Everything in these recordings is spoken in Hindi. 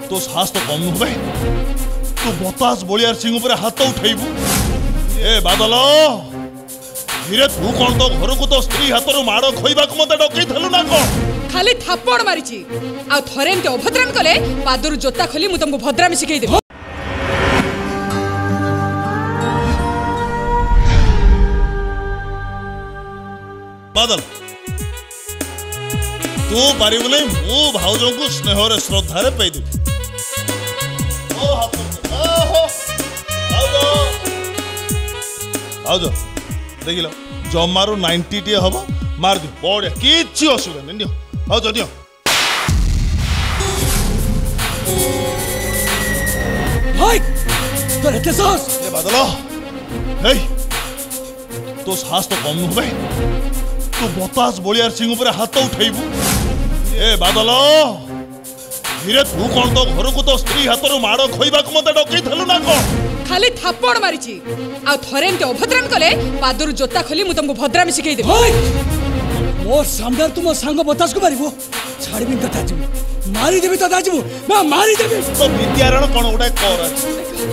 तो साहस तो कम नुहे तू बतास बलियार सिंह पर हाथ उठेबू ए बादल धीरे तू कौन तो घर को तो स्त्री हाथ माड़ खोइबा को मते डकई थलु ना को खाली थापड़ मारिची आ थरे एमते अभद्राम कले पादरु जोता खोली मु तुमको भद्रामी सिखै देबो। बादल तू पारिबु नै मु भाउजो को स्नेह रे श्रद्धा रे पई देबी ओ हाथ ओहो भाउजो भाउजो देखिलो जमारू 90 टी हबो मार दे बड़े किछि असुविधा नै दियो भाउजो दियो हाय तोरे के साहस ए बादल हे तो साहस तो कम नुहे तू बतास बलियार सिंह पर हाथ उठेबू ए बादल धीरे तू कौन तो घर को तो स्त्री हाथ माड़ खोइबा को मते डकई थलु ना को खाली थापड़ मारिची आ थरे एमते अभद्राम कले पादरु जोता खोली मु तुमको भद्रामी सिखै देबो। मोर सामने तुम सांग बतास को मारिबो छाड़बी तो ताजबू मारी देबी तो ताजबू मैं मारी देबी तो विद्यारण कोन उडा कर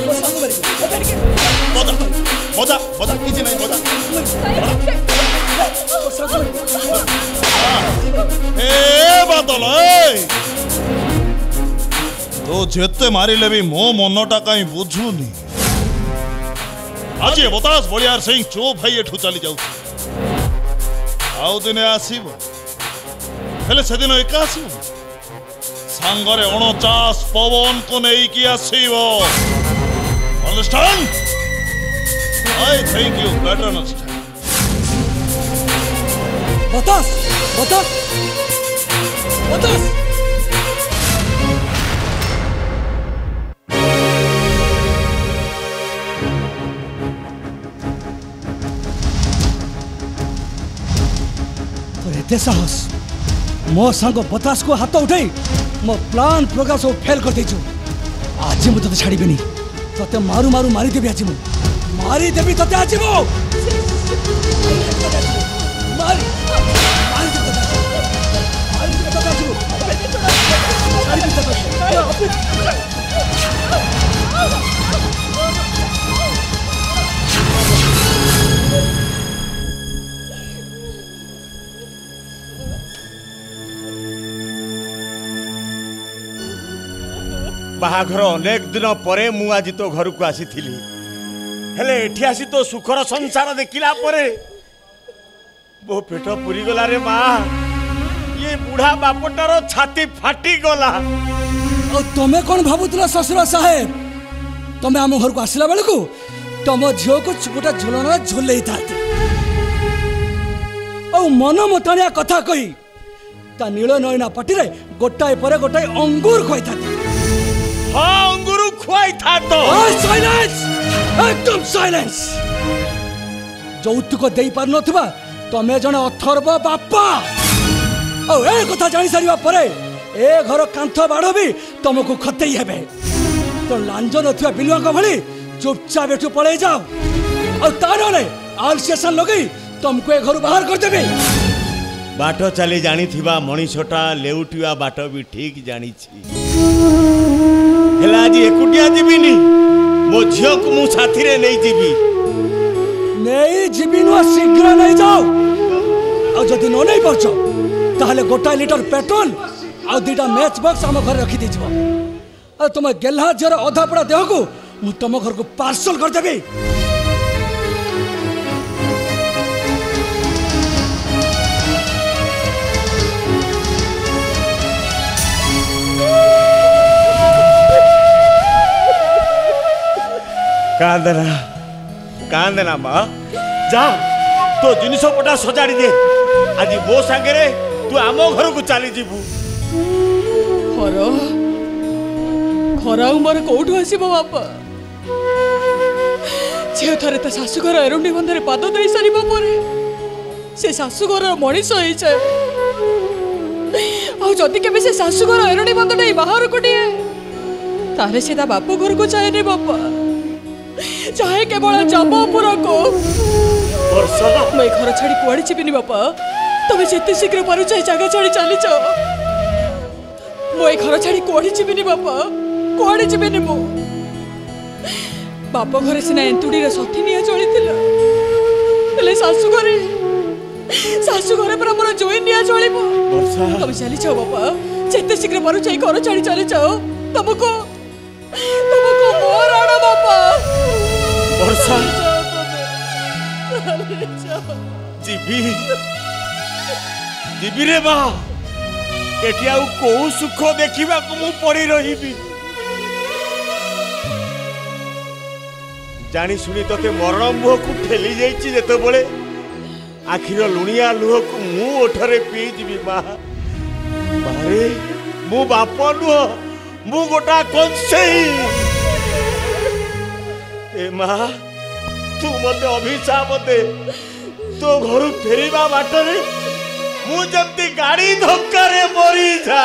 मोर सांग मारिबो बजा बजा बजा किछि नै बजा ए बादल तो जेते मारिले भी मो मनटा कहीं बुझुनी आज ये बतास बलियार सिंह चुप भाई एठू चली जाऊ आउ दिने आसीबो हेले से दिन एका आसीबो सांगरे 49 पवन को नहीं कि आसीबो understand I think you better understand बतास बतास बतास एते साहस मो सांग बतास को हाथ उठाई मो प्लान प्रोग्राम सब फेल कर देछु आज मु तते छाड़ीबेनी तते मारू मारू मारी देबी आज मु मारी देबी तते आज मु मारी मारी देबी तते आज मु छाड़ी तते बाहाघर अनेक दिन परे मु आज तो घर को आसी थिली हेले एठी आसी तो सुखर संसार देखिला परे बो पेट पुरी गला रे मां ये बूढ़ा बापटारो छाती फाटी गला और तमे कोन भाबुतला ससुर साहेब तमे हम घर को आसिला बेल को तम झियो को गोटा झोलना झोलई थाती और मन मतानिया कथा कही ता नील नयना पाटी रे गोटाए परे गोटाए अंगूर खोई थाती हाँ अंगुरु खुआई था तो साइलेंस एकदम साइलेंस যৌতুক দেই পার নথিবা তমে জনে অথর্ব বাপা ও এ কথা জানি সারিবা পরে এ ঘর কান্থ বাড় বি তমকু খতেই হেবে তো লাঞ্জ নথিবা বিলুয়াঙ্ক ভଳି চুপচাপ এঠু পড়ে যাও আর তা নলে আল স্টেশন লগেই তমকু এ ঘর বাহার করে দেবে बाट चली जानी थिबा मनीषटा लेउटिया बाट भी ठीक जानी छी हेला आज एकुटिया जीविनी मो झियो को मु साथी रे नहीं जीवी नहीं जीवी नो शीघ्र नहीं जाओ और जदि न नहीं परछो ताहले गोटा लीटर पेट्रोल और दुटा मैच बॉक्स हम घर रखी दीजिबो और तुम गेल्हा जर अधा पड़ा देह को मु तुम घर को पार्सल कर देबी कांदना माँ जा तो जिनिस पटा सजाड़ी दे आज मो सांगे तू आम घर को चली जीवु घर घर उमर कौटू आसब बापा झील थे तो शाशुघर एरुंडी बंधे पाद दे सारे से शाशुघर मनीष हो जदि के से शाशुघर एरुंडी बंध नहीं बाहर को ताले से बाप घर को चाहे नहीं बापा चाहे केवल जमापुर को मैं घर छाड़ी कुआड़े जीविनी बापा तुम्हें जिते शीघ्र पार जगह छाड़ी चली जाओ मु ए घर छाड़ी कोड़ी जीविनी बापा कोड़ी जीविनी मु बाप घरे सिना एंतुड़ी रे सथी निया चली थिला शाशु घरे पर मोर जोई निया चलिबो तुम चली जाओ बापा जेते शीघ्र पारो जाई घर छाड़ी चली जाओ तुमको मोर आड़ा बापा वर्षा जीवी रे बा एठी आउ को सुख देखिबा को मु पड़ी रहिबी जानी सुनी तते मरण मुह को ठेली जाईची जेते बळे आखिर लुणिया लुह को मु ओठरे पी जीवी मा मारे मु बाप लुह मु गोटा कंसेई ए मा तू मते अभिशाप दे तो घर फेरिबा बाटरे मु जंती गाड़ी धक्का रे मरी जा